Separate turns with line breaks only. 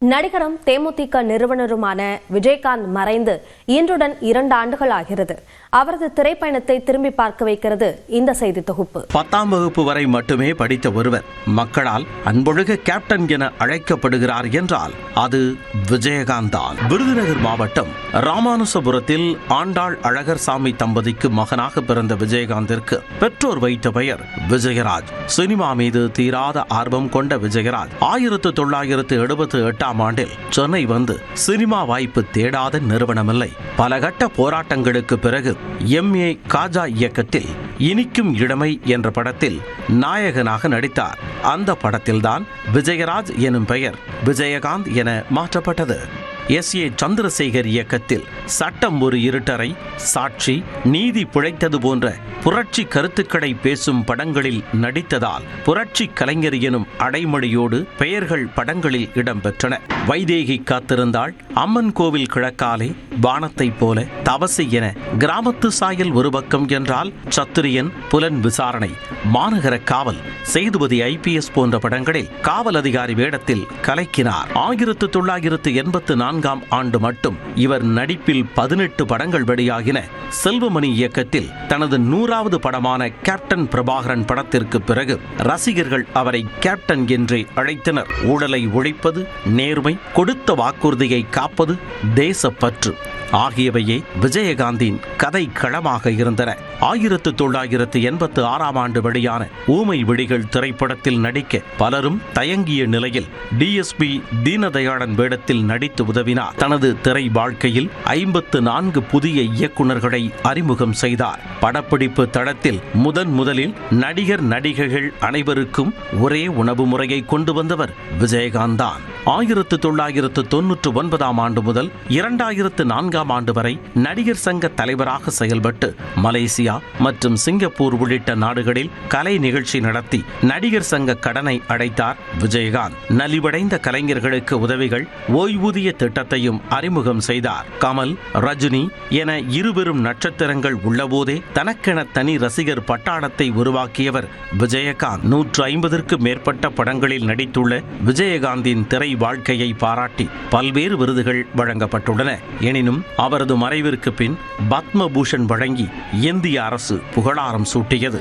நடிகரும் தேமுதிக நிறுவனருமான விஜயகாந்த் மறைந்து இன்றுடன் 2 ஆண்டுகள் ஆகிறது. அவரது திரைப்பயணத்தை திரும்பி பார்க்க வைக்கிறது இந்த செய்தி தொகுப்பு.
10ஆம் வகுப்பு வரை மட்டுமே படித்த ஒருவர் மக்களால் அன்பொழுக கேப்டன் என அழைக்கப்படுகிறார் என்றால் அது விஜயகாந்த் தான். விருதுநகர் மாவட்டம் ராமானுசபுரத்தில் ஆண்டாள் அழகர்சாமி தம்பதிக்கு மகனாக பிறந்த விஜயகாந்திற்கு பெற்றோர் வைத்த பெயர் விஜயராஜ். சினிமா மீது தீராத ஆர்வம் கொண்ட விஜயராஜ் 1978 ஆண்டில் சென்னை வந்து சினிமா வாய்ப்பு தேடாத நிறுவனமில்லை. பல கட்ட போராட்டங்களுக்கு பிறகு MA காஜா இயக்கத்தில் இனிக்கும் இளமை என்ற படத்தில் நாயகனாக நடித்தார். அந்த படத்தில்தான் விஜயராஜ் எனும் பெயர் விஜயகாந்த் என மாற்றப்பட்டது. SA சந்திரசேகர் இயக்கத்தில் சட்டம் ஒரு இருட்டறை, சாட்சி, நீதி பிழைத்தது போன்ற புரட்சி கருத்துக்களை பேசும் படங்களில் நடித்ததால் புரட்சி கலைஞர் எனும் அடைமொழியோடு பெயர்கள் படங்களில் இடம்பெற்றன. வைதேகி காத்திருந்தாள், அம்மன் கோவில் கிழக்காலே, வானத்தை போல, தவசை என கிராமத்து சாயல் ஒரு பக்கம் என்றால், சத்திரியன், புலன் விசாரணை, மாநகர காவல், சேதுபதி IPS போன்ற படங்களில் காவல் அதிகாரி வேடத்தில் கலக்கினார். 1984ஆம் ஆண்டு மட்டும் இவர் நடிப்பில் 18 படங்கள் வெளியாகின. செல்வமணி இயக்கத்தில் தனது 100வது படமான கேப்டன் பிரபாகரன் படத்திற்கு பிறகு ரசிகர்கள் அவரை கேப்டன் என்றே அழைத்தனர். ஊழலை ஒழிப்பது, நேர்மை, கொடுத்த வாக்குறுதியை காப்பது, தேசப்பற்று ஆகியவையே விஜயகாந்தின் கதை களமாக இருந்தன. 1986ஆம் ஆண்டு வெளியான ஊமை விழிகள் திரைப்படத்தில் நடிக்க பலரும் தயங்கிய நிலையில் DSP தீனதயாளன் வேடத்தில் நடித்து உதவினார். தனது திரை வாழ்க்கையில் 54 புதிய இயக்குநர்களை அறிமுகம் செய்தார். படப்பிடிப்பு தளத்தில் முதலில் நடிகர் நடிகைகள் அனைவருக்கும் ஒரே உணவு முறையை கொண்டு வந்தவர் விஜயகாந்த் தான். 1999ஆம் ஆண்டு முதல் 2004ஆம் ஆண்டு வரை நடிகர் சங்க தலைவராக செயல்பட்டு மலேசியா மற்றும் சிங்கப்பூர் உள்ளிட்ட நாடுகளில் கலை நிகழ்ச்சி நடத்தி நடிகர் சங்க கடனை அடைத்தார் விஜயகாந்த். நலிவடைந்த கலைஞர்களுக்கு உதவிகள், ஓய்வூதிய திட்டத்தையும் அறிமுகம் செய்தார். கமல், ரஜினி என இருபெரும் நட்சத்திரங்கள் உள்ளபோதே தனக்கென தனி ரசிகர் பட்டாளத்தை உருவாக்கியவர் விஜயகாந்த். 150க்கும் மேற்பட்ட படங்களில் நடித்துள்ள விஜயகாந்தின் திரை வாழ்க்கையை பாராட்டி பல்வேறு விருதுகள் வழங்கப்பட்டுள்ளன. எனினும் அவரது மறைவிற்கு பின் பத்மபூஷன் வழங்கி இந்திய அரசு புகழாரம் சூட்டியது.